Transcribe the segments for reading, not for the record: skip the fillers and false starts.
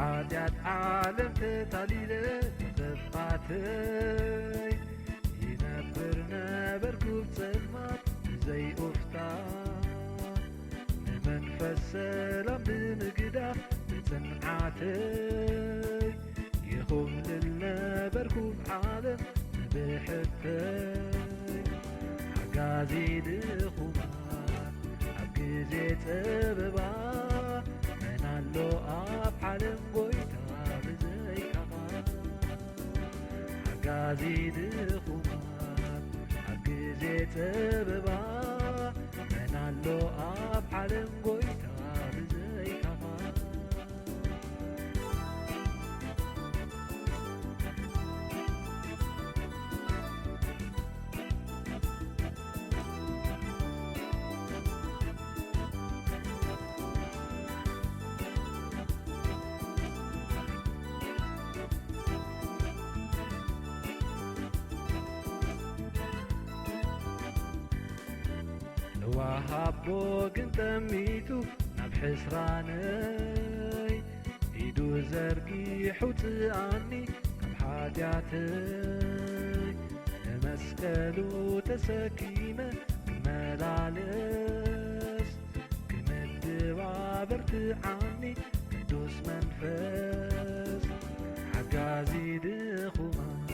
حاديات عالم تتاليلة تفاتي ينبرنا بركوب سلمات زي أفتان نمنفس سلام بمقداف بتنعاتي يخوم لنا بركوب عالم بحبتي حقازي دخوما عبقزي تببا منالو أب حالم قويتا بزي كفا حقازي دخوما عبقزي تببا منالو أب حالم قويتا بزي كفا وهابو كنت ميتو ناب حسراني إيدو زرقي حوتي عني كم حاجاتي مسكلو تسكيمة كملالس كمدوا برتي عني كدوس منفس حقازي دخومات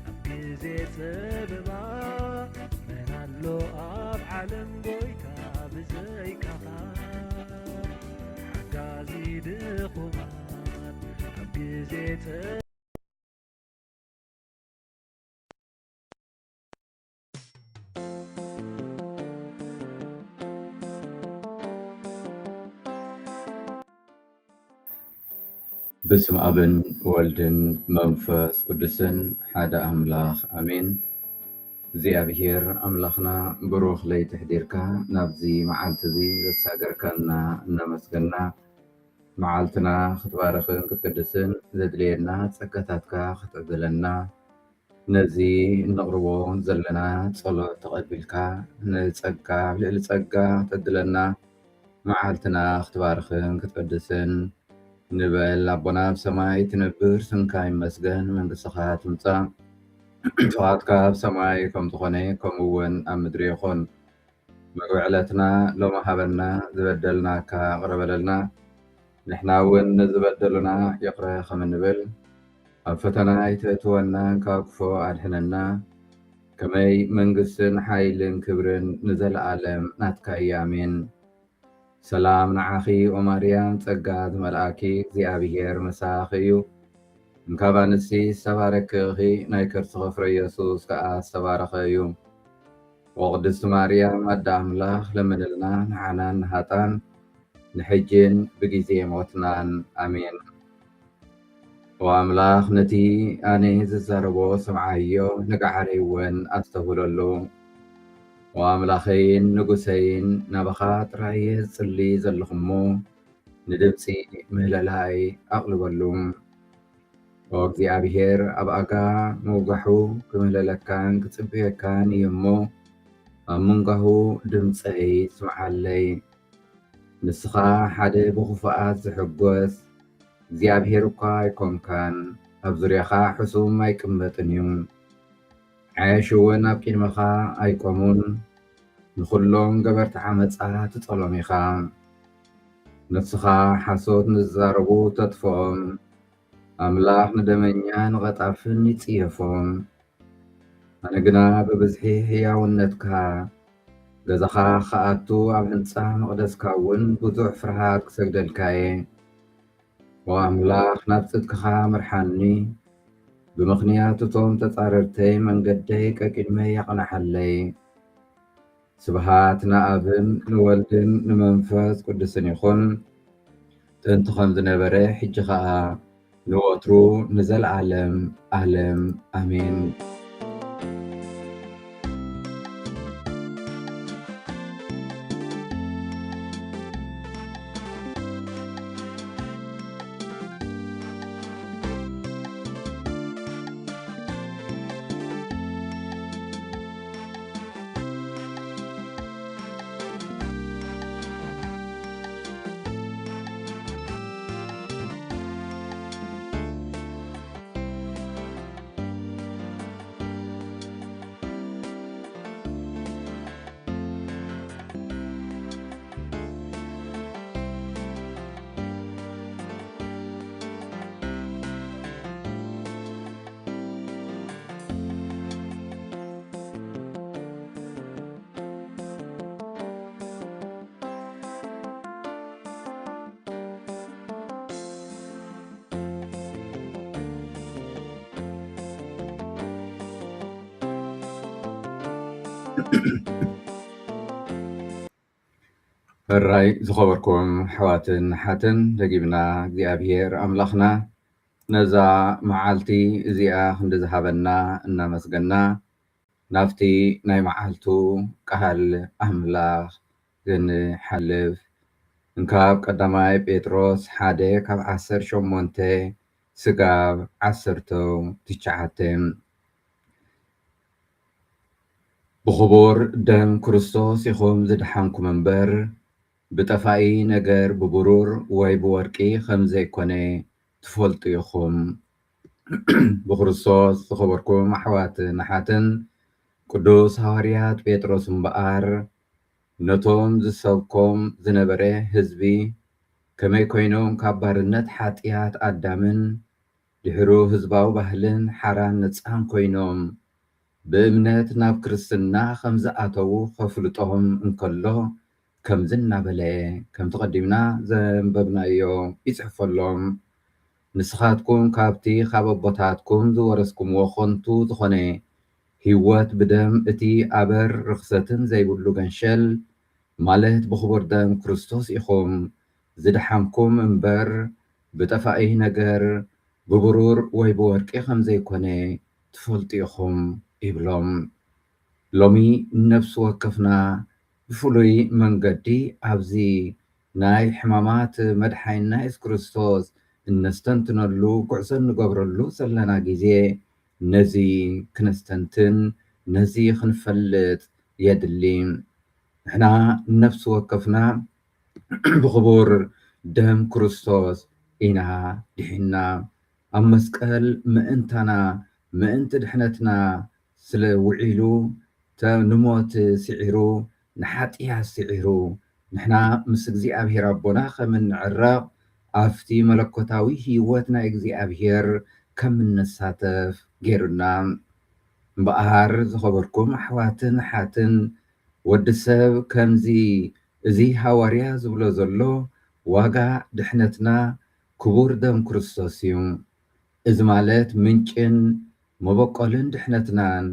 أبقزي سببا منالو أب عالم قويتا بزي كفار حقازي دخومات أبقزي سببا بسم أبن والدن منفس قدسن حدا أملاخ أمين زي أبهير أملاخنا بروخ لي تحديركا نبزي معالتزي زساقركنا نمسكنا معالتنا ختبارخن كتقدسن زدلينا تسكتاتكا ختقبلنا نزي نقربو زلنا تصلو تقبلكا نتسقا بلعل تسقا تدلنا معالتنا ختبارخن كتقدسن نبل أبونا بسماي تنبر سنكاي مسجن من قصخات متى فاتكا بسماي كم تخوني كم ون أمدريخون مقعلتنا لو ما حبلنا زبدلنا كغربلنا نحنا ون زبدلنا يقرأ خمن نبل الفتنا يتتونا كاكفو الحننا كمي من قصن حايلن كبرن نزل عالم ناتكا يامين سلام نعاخي ومريم تقاد ملآكي زي أبيهر مساخيو مكابانسي سباركيخي نايكر صغفر يسوس كآ سبارخيو وقدس مريم أدام لخ لمدلنا نحنان هاتان نحجين بجيزي موتنان أمين وأملاخ نتي أني زربو سمعيو نقعريون أستغللو وأملاخين نقسين نبخات رايز صلي زلخمو ندبسي مهللاي أغلبلوم وقزي أبيهر أبقى موقحو كمهللكان كتبهكان يمو أمنقهو دمسي سمعالي نسخا حدا بخفاءات زحقوث زي أبيهر يكون كان أبزريخا حسوم ما يكمبتنيوم عايشون أبكين مخا أيكمون نخلون قبرت عمد تطلميخا نفسخا حسود نزاربو تطفون أملاح ندمنيان غطافن يتيفون أنا قنا ببزحي حياونتكا غزخا خاطو عبنصا مقدسكاون بزوح فرحات كسجدلكاي وأملاح نفسدكخا مرحاني بمخنياتو توم تطاررتي من قدي كاكدمي يقنحلي سبحاتنا أبن نولدن نمنفس قدسن يخون تنتخم ذنبري حجخا نوترو نزل عالم أهلم أمين ሕራይ ዝኸበርኩም ኣሕዋትን ሓትን ደጊምና እግዚኣብሔር ኣምላኽና ነዛ መዓልቲ እዚኣ ክንድዝሃበና እናመስገና ናብቲ ናይ መዓልቱ ቃል ኣምላኽ ክንሓልፍ እንካብ ቀዳማይ ጴጥሮስ 1:18 ስጋብ 19 ብኽቡር ደም ክርስቶስ ኢኹም ዝድሓንኩም እምበር ብጠፋኢ ነገር ብብሩር ወይ ብወርቂ ከም ዘይኮነ ትፈልጡ ኢኹም። ብክርስቶስ ዝኸበርኩም ኣሕዋትን ሓትን ቅዱስ ሃዋርያት ጴጥሮስ እምበኣር ነቶም ዝሰብኮም ዝነበረ ህዝቢ ከመይ ኮይኖም ካብ ባርነት ሓጢኣት ኣዳምን ድሕሩ ህዝባዊ ባህልን ሓራን ነፃን ኮይኖም ብእምነት ናብ ክርስትና ከም ዝኣተዉ ከፍልጦም እንከሎ ከምዚ እናበለ ከም ተቐዲምና ዘንበብናዮ ይፅሕፈሎም ንስኻትኩም ካብቲ ካብ ኣቦታትኩም ዝወረስኩምዎ ኾንቱ ዝኾነ ህይወት ብደም እቲ ኣበር ርክሰትን ዘይብሉ ገንሸል ማለት ብኽቡር ደም ክርስቶስ ኢኹም ዝድሓንኩም እምበር ብጠፋኢ ነገር ብብሩር ወይ ብወርቂ ከም ዘይኮነ ትፈልጡ ኢኹም ይብሎም። ሎሚ ነፍሲ ወከፍና ብፍሉይ መንገዲ ኣብዚ ናይ ሕማማት መድሓኒና ኢየሱስ ክርስቶስ እነስተንትነሉ ጉዕዞ እንገብረሉ ዘለና ግዜ ነዚ ክነስተንትን ነዚ ክንፈልጥ የድሊ። ንሕና ነፍሲ ወከፍና ብኽቡር ደም ክርስቶስ ኢና ድሒና ኣብ መስቀል ምእንታና ምእንቲ ድሕነትና ስለ ውዒሉ ንሞት ስዒሩ ንሓጢያት ስዒሩ ንሕና ምስ እግዚኣብሔር ኣቦና ከም እንዕረቕ ኣብቲ መለኮታዊ ህይወት ናይ እግዚኣብሔር ከም እንሳተፍ ገይሩና። እምበኣር ዝኸበርኩም ኣሕዋትን ሓትን ወዲ ሰብ ከምዚ እዚ ሃዋርያ ዝብሎ ዘሎ ዋጋ ድሕነትና ክቡር ደም ክርስቶስ እዩ። እዚ ማለት ምንጭን መበቆልን ድሕነትናን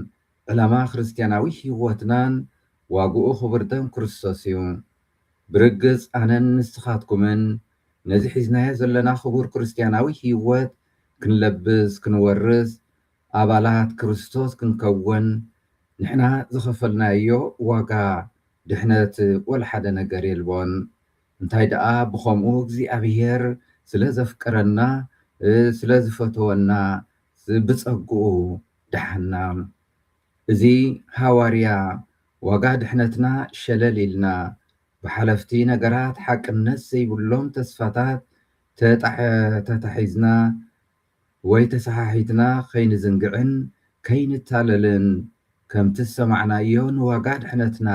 ዕላማ ክርስትያናዊ ህይወትናን ዋግኡ ክቡር ደም ክርስቶስ እዩ። ብርግፅ ኣነን ንስኻትኩምን ነዚ ሒዝናዮ ዘለና ክቡር ክርስትያናዊ ህይወት ክንለብስ ክንወርስ ኣባላት ክርስቶስ ክንከውን ንሕና ዝኸፈልናዮ ዋጋ ድሕነት ወላ ሓደ ነገር የልቦን። እንታይ ደኣ ብኸምኡ እግዚኣብሔር ስለ ዘፍቀረና ስለ ዝፈተወና ብፀጉኡ ድሓና። እዚ ሃዋርያ ዋጋ ድሕነትና ሸለል ኢልና ብሓለፍቲ ነገራት ሓቅነት ዘይብሎም ተስፋታት ተታሒዝና ወይ ተሰሓሒትና ከይንዝንግዕን ከይንታለልን ከምቲ ዝሰማዕናዮ ንዋጋ ድሕነትና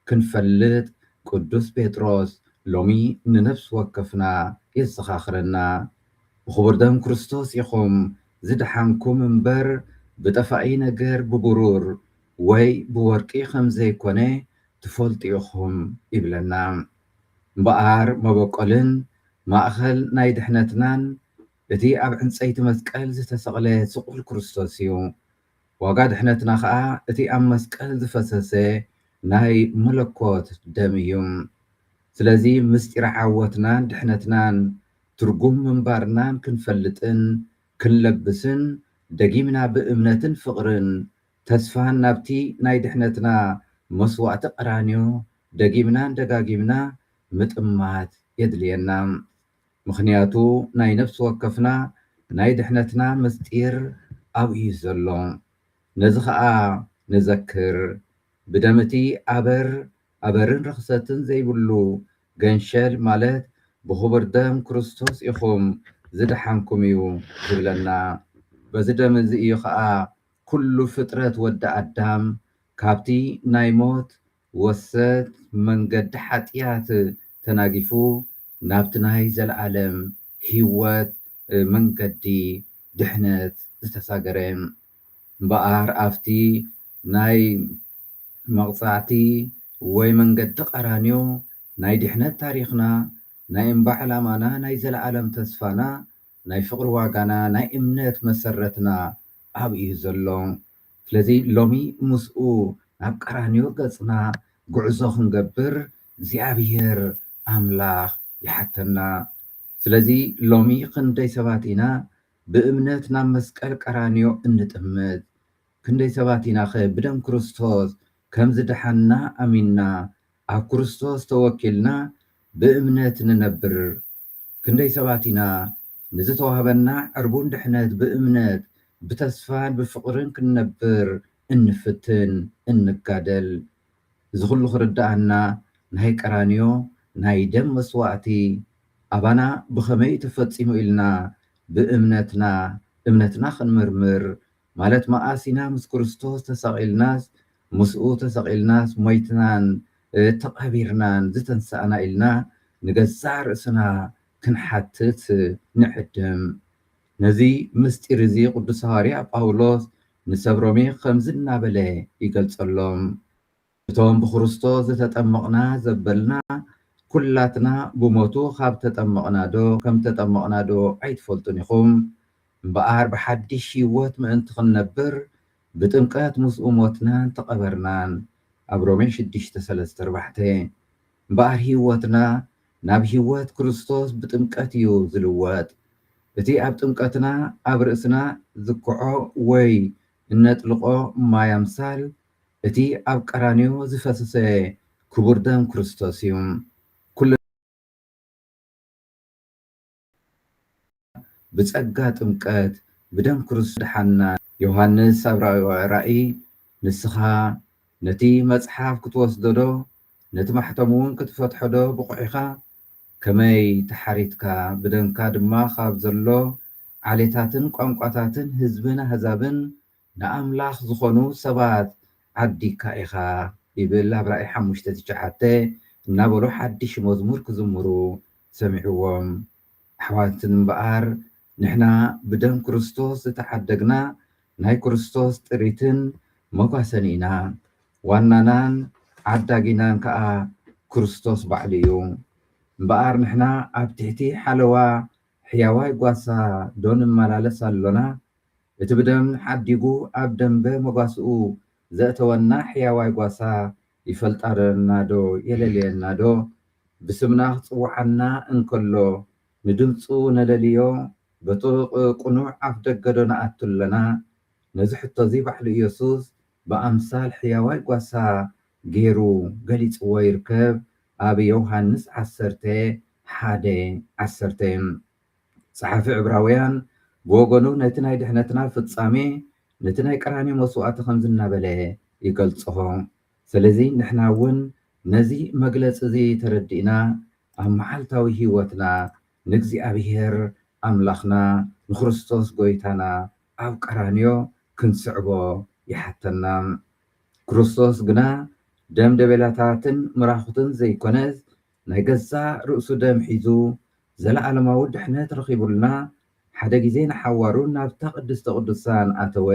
ክንፈልጥ ቅዱስ ጴጥሮስ ሎሚ ንነፍሲ ወከፍና የዘኻኽረና። ብኽቡር ደም ክርስቶስ ኢኹም ዝድሓንኩም እምበር ብጠፋኢ ነገር ብብሩር ወይ ብወርቂ ከም ዘይኮነ ትፈልጡ ኢኹም ይብለና። እምበኣር መበቆልን ማእኸል ናይ ድሕነትናን እቲ ኣብ ዕንፀይቲ መስቀል ዝተሰቕለ ስቑል ክርስቶስ እዩ። ዋጋ ድሕነትና ከዓ እቲ ኣብ መስቀል ዝፈሰሰ ናይ መለኮት ደም እዩ። ስለዚ ምስጢር ዓወትናን ድሕነትናን ትርጉም ምንባርናን ክንፈልጥን ክንለብስን ደጊምና ብእምነትን ፍቕርን ተስፋን ናብቲ ናይ ድሕነትና መስዋዕቲ ቀራንዮ ደጊምናን ደጋጊምና ምጥማት የድልየና። ምክንያቱ ናይ ነፍሲ ወከፍና ናይ ድሕነትና ምስጢር ኣብኡ ዘሎ። ነዚ ከዓ ንዘክር ብደም እቲ ኣበርን ርክሰትን ዘይብሉ ገንሸል ማለት ብኽቡር ደም ክርስቶስ ኢኹም ዝድሓንኩም እዩ ዝብለና። በዚ ደም እዚ እዩ ከዓ ኩሉ ፍጥረት ወዲ ኣዳም ካብቲ ናይ ሞት ወሰት መንገዲ ሓጢያት ተናጊፉ ናብቲ ናይ ዘለዓለም ህይወት መንገዲ ድሕነት ዝተሳገረ። እምበኣር ኣብቲ ናይ መቕፃዕቲ ወይ መንገዲ ቀራንዮ ናይ ድሕነት ታሪኽና ናይ እምባ ዕላማና ናይ ዘለዓለም ተስፋና ናይ ፍቕሪ ዋጋና ናይ እምነት መሰረትና ኣብኡ ዘሎ። ስለዚ ሎሚ ምስኡ ናብ ቀራንዮ ገጽና ጉዕዞ ክንገብር እግዚኣብሔር ኣምላኽ ይሓተና። ስለዚ ሎሚ ክንደይ ሰባት ኢና ብእምነት ናብ መስቀል ቀራንዮ እንጥምት? ክንደይ ሰባት ኢና ኸ ብደም ክርስቶስ ከም ዝድሓና ኣሚንና ኣብ ክርስቶስ ተወኪልና ብእምነት ንነብር? ክንደይ ሰባት ኢና ንዝተዋህበና ዕርቡን ድሕነት ብእምነት ብተስፋን ብፍቕርን ክንነብር እንፍትን እንጋደል? እዚ ኩሉ ክርዳኣና ናይ ቀራንዮ ናይ ደም መስዋእቲ ኣባና ብኸመይ ተፈፂሙ ኢልና እምነትና ክንምርምር ማለት መኣሲና ምስ ክርስቶስ ተሰቒልናስ ምስኡ ተሰቒልናስ ሞይትናን ተቐቢርናን ዝተንሳእና ኢልና ንገዛእ ርእስና ክንሓትት ንዕድም። ነዚ ምስጢር እዚ ቅዱስ ሐዋርያ ጳውሎስ ንሰብ ሮሜ ከምዚ እናበለ ይገልጸሎም። እቶም ብክርስቶስ ዝተጠመቕና ዘበልና ኩላትና ብሞቱ ካብ ተጠመቕናዶ ከም ተጠመቕናዶ ኣይትፈልጡን ኢኹም እምበኣር ብሓድሽ ህይወት ምእንቲ ክንነብር ብጥምቀት ምስኡ ሞትናን ተቐበርናን። ኣብ ሮሜ 6:3-4 እምበኣር ህይወትና ናብ ህይወት ክርስቶስ ብጥምቀት እዩ ዝልወጥ። እቲ ኣብ ጥምቀትና ኣብ ርእስና ዝክዖ ወይ እነጥልቆ ማይ ኣምሳል እቲ ኣብ ቀራንዮ ዝፈሰሰ ክቡር ደም ክርስቶስ እዩ። ብጸጋ ጥምቀት ብደም ክርስቶስ ድሓና። ዮሃንስ ኣብ ራእይ ንስኻ ነቲ መጽሓፍ ክትወስዶ ነቲ ማሕተም እውን ክትፈትሖ ብቑዒኻ ከመይ ተሓሪትካ ብደምካ ድማ ካብ ዘሎ ዓሌታትን ቋንቋታትን ህዝብን ኣሕዛብን ንኣምላኽ ዝኾኑ ሰባት ዓዲካ ኢኻ ይብል። ኣብ ራእይ 5:9 እናበሉ ሓድሽ መዝሙር ክዝምሩ ሰሚዕዎም። ኣሕዋትን እምበኣር ንሕና ብደም ክርስቶስ ዝተሓደግና ናይ ክርስቶስ ጥሪትን መጓሰኒ ኢና። ዋናናን ዓዳጊናን ከዓ ክርስቶስ ባዕሉ እዩ። እምበኣር ንሕና ኣብ ትሕቲ ሓለዋ ሕያዋይ ጓሳ ዶ ንመላለስ ኣሎና? እቲ ብደም ሓዲጉ ኣብ ደንበ መጓስኡ ዘእተወና ሕያዋይ ጓሳ ይፈልጣና ዶ የለልየና ዶ? ብስምና ክፅውዓና እንከሎ ንድምፁ ነለልዮ በጥቕ ቁኑዕ ኣፍ ደገ ዶ ንኣቱ ኣለና? ነዚ ሕቶ እዚ ባዕሉ ኢየሱስ ብኣምሳል ሕያዋይ ጓሳ ገይሩ ገሊፅዎ ይርከብ። ኣብ ዮሃንስ 10:1-10 ፀሓፊ ዕብራውያን ብወገኑ ነቲ ናይ ድሕነትና ፍጻሜ ነቲ ናይ ቀራንዮ መስዋእቲ ከም ዝናበለ ይገልጾ። ስለዚ ንሕና እውን ነዚ መግለፂ እዚ ተረዲእና ኣብ መዓልታዊ ህይወትና ንእግዚኣብሔር ኣምላኽና ንክርስቶስ ጎይታና ኣብ ቀራንዮ ክንስዕቦ ይሓተና። ክርስቶስ ግና ደም ደቤላታትን ምራኽትን ዘይኮነስ ናይ ገዛ ርእሱ ደም ሒዙ ዘለዓለማዊ ድሕነት ረኺቡልና ሓደ ግዜ ንሓዋሩ ናብታ ቅድስተ ቅዱሳን ኣተወ።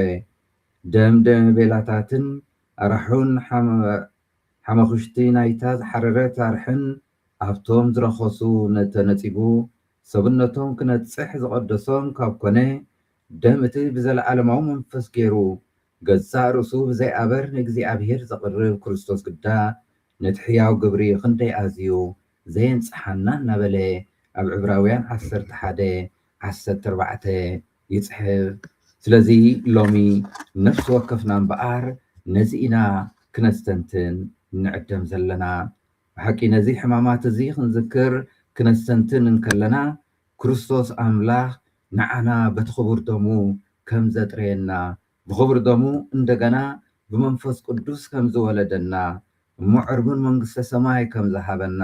ደም ደቤላታትን ኣራሑን ሓመኽሽቲ ናይታ ዝሓረረት ኣርሕን ኣብቶም ዝረኸሱ ነተነፂጉ ሰብነቶም ክነጽሕ ዝቐደሶም ካብ ኮነ ደም እቲ ብዘለዓለማዊ መንፈስ ገይሩ ገዛእ ርእሱ ብዘይኣበር ንእግዚኣብሔር ዘቕርብ ክርስቶስ ግዳ ነቲ ሕያው ግብሪ ክንደይ ኣዝዩ ዘየንጽሓና እናበለ ኣብ ዕብራውያን 11:14 ይጽሕፍ። ስለዚ ሎሚ ነፍሲ ወከፍና እምበኣር ነዚ ኢና ክነስተንትን ንዕደም ዘለና። ብሓቂ ነዚ ሕማማት እዚ ክንዝክር ክነስተንትን እንከለና ክርስቶስ ኣምላኽ ንዓና በቲ ክቡር ደሙ ከም ዘጥረየና ብክቡር ደሙ እንደገና ብመንፈስ ቅዱስ ከም ዝወለደና እሞ ዕርቡን መንግስተ ሰማይ ከም ዝሃበና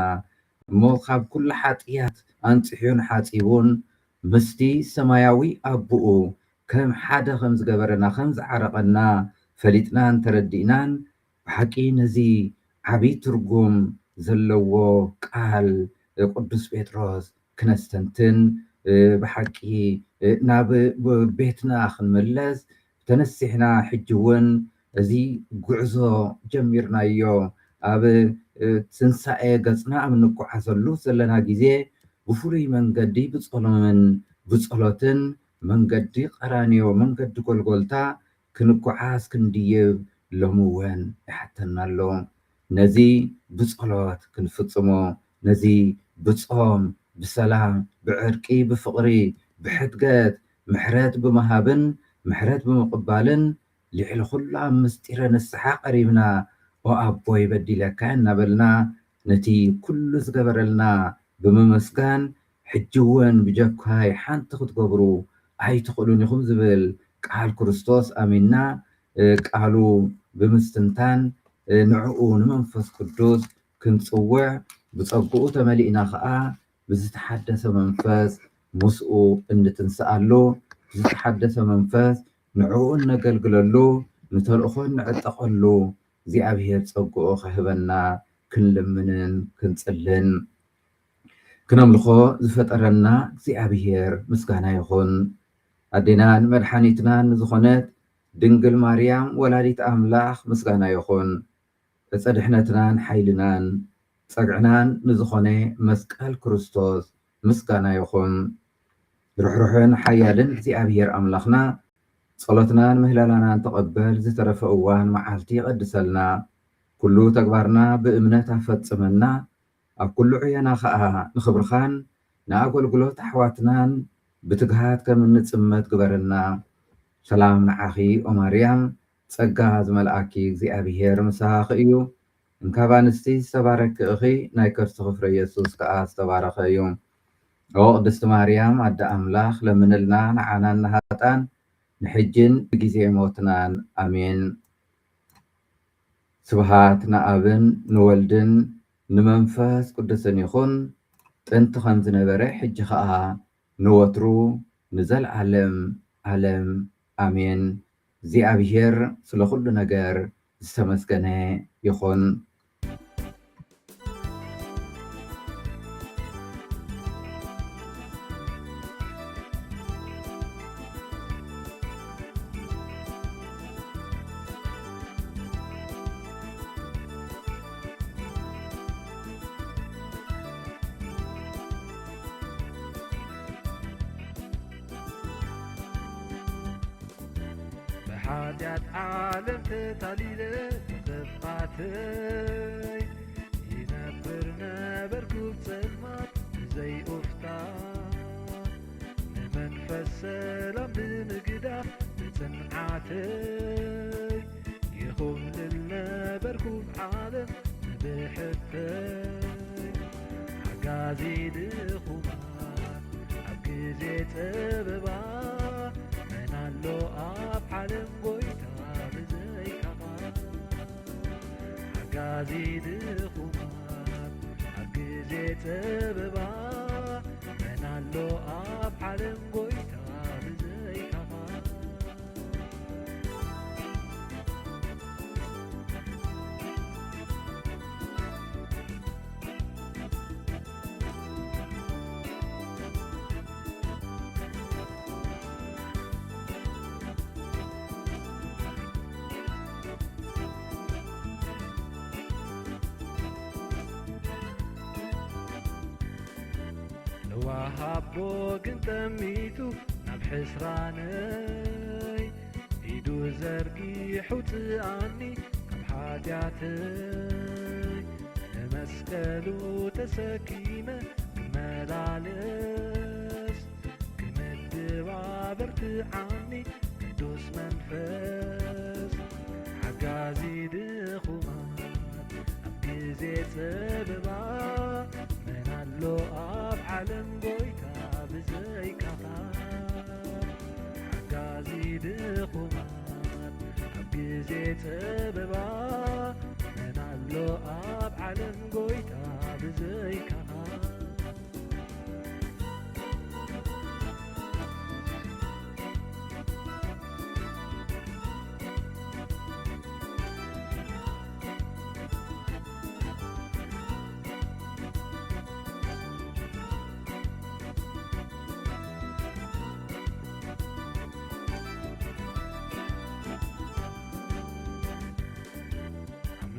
እሞ ካብ ኩሉ ሓጢያት ኣንጽሕዩን ሓጺቡን ምስቲ ሰማያዊ ኣቦኡ ከም ሓደ ከም ዝገበረና ከም ዝዓረቐና ፈሊጥናን ተረዲእናን ብሓቂ ነዚ ዓብይ ትርጉም ዘለዎ ቃል ቅዱስ ጴጥሮስ ክነስተንትን ብሓቂ ናብ ቤትና ክንምለስ ተነሲሕና ሕጂ እውን እዚ ጉዕዞ ጀሚርናዮ ኣብ ትንሳኤ ገጽና ኣብ ንጓዓዘሉ ዘለና ግዜ ብፍሉይ መንገዲ ብጸሎምን ብጸሎትን መንገዲ ቀራንዮ መንገዲ ጎልጎልታ ክንጓዓዝ ክንድይብ ሎሚ እውን ይሓተና ኣሎ ነዚ ብጸሎት ክንፍጽሞ ነዚ ብጾም ብሰላም ብዕርቂ ብፍቕሪ ብሕድገት ምሕረት ብምሃብን ምሕረት ብምቕባልን ልዕሊ ኩሉ ኣብ ምስጢረ ንስሓ ቀሪብና ኦ ኣቦይ በዲለካ እናበልና ነቲ ኩሉ ዝገበረልና ብምምስጋን ሕጂ እውን ብጀካይ ሓንቲ ክትገብሩ ኣይትኽእሉን ኢኹም ዝብል ቃል ክርስቶስ ኣሚንና ቃሉ ብምስትንታን ንዕኡ ንመንፈስ ቅዱስ ክንጽውዕ ብጸጉኡ ተመሊእና ከዓ ብዝተሓደሰ መንፈስ ምስኡ እንትንስኣሉ ብዝተሓደሰ መንፈስ ንዕኡ ነገልግለሉ ንተልእኾ ንዕጠቐሉ እግዚኣብሔር ጸጉኡ ክህበና ክንልምንን ክንጽልን ክነምልኾ ዝፈጠረና እግዚኣብሔር ምስጋና ይኹን። ኣዴናን መድሓኒትናን ዝኾነት ድንግል ማርያም ወላዲት ኣምላኽ ምስጋና ይኹን። ዕፀድሕነትናን ሓይልናን ጸግዕናን ንዝኾነ መስቀል ክርስቶስ ምስጋና ይኹን። ርኅሩሕን ሓያልን እግዚኣብሔር ኣምላኽና ጸሎትናን ምህላላናን ተቐበል ዝተረፈ እዋን መዓልቲ ይቐድሰልና ኩሉ ተግባርና ብእምነት ኣፈጽመና ኣብ ኩሉ ዕየና ከዓ ንኽብርኻን ንኣገልግሎት ኣሕዋትናን ብትግሃት ከም እንጽመት ግበረና። ሰላም ንዓኺ ኦ ማርያም ጸጋ ዝመልኣኪ እግዚኣብሔር ምሳኺ እዩ እንካብ ኣንስቲ ዝተባረኪ ኢኺ ናይ ከርስቲ ፍረ ኢየሱስ ከዓ ዝተባረኸ እዩ። ኦ ቅድስቲ ማርያም ኣደ ኣምላኽ ለምንልና ንዓናን ንሃጣን ንሕጅን ብጊዜ ሞትናን ኣሜን። ስብሃት ንኣብን ንወልድን ንመንፈስ ቅዱስን ይኹን ጥንቲ ከም ዝነበረ ሕጂ ከዓ ንወትሩ ንዘለዓለም ዓለም ኣሜን። እግዚኣብሔር ስለ ኩሉ ነገር ዝተመስገነ ይኹን። ሓጢአት ዓለም ተታሊለ ብኽፋተይ ይነብር ነበርኩ ብጽልማት ብዘይኡፍታ ንመንፈስ ሰላም ብምግዳፍ ብጽንዓተይ ይኹምልል ነበርኩ ብዓለም ብሕተይ ሓጋዚ ድኹማት ኣብ ግዜ ፀበባ መናሎ ኣብ ዓለም ጎይታ ብዘይካኻ ሓጋዚ ድኹማት ኣብ ግዜ ፀበባ መናሎ ኣብ ዓለም ጎይታ ብዘይካኻ ወሃቦ ግን ጠሚቱ ናብ ሕስራነይ ኢዱ ዘርጊሑ ጽኣኒ ካብ ሓጢአተይ ንመስቀሉ ተሰኪመ ክመላለስ ክምድባ በርትዓኒ ቅዱስ መንፈስ ሓጋዚ ድኹማት ኣብ ግዜ ፀበባ መናሎ ኣብ ዓለም ጎይታ ብዘይካኻ ሓጋዚ ድኹማት ኣብ ግዜ ፀበባ መናሎ ኣብ ዓለም ጎይታ ብዘይካኻ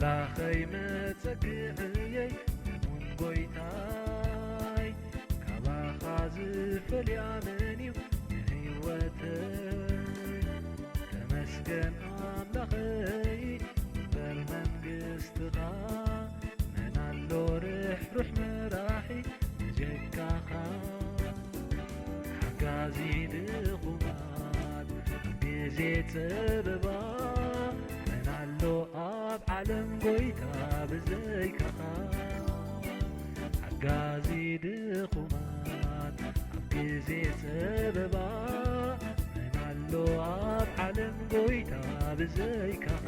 ኣምላኸይ መጸግዕየይ እሙን ጎይታይ ካባኻ ዝፈልያ መን እዩ ንህይወተይ ተመስገን ኣምላኸይ ሓጋዚ ድኹማት ግዜ ፀበባ መን ኣሎ ኣብ ዓለም ጎይታ ብዘይካኻ ሓጋዚ ድኹማት ኣብ ግዜ ፀበባ መን ኣሎ ኣብ ዓለም ጎይታ ብዘይካኻ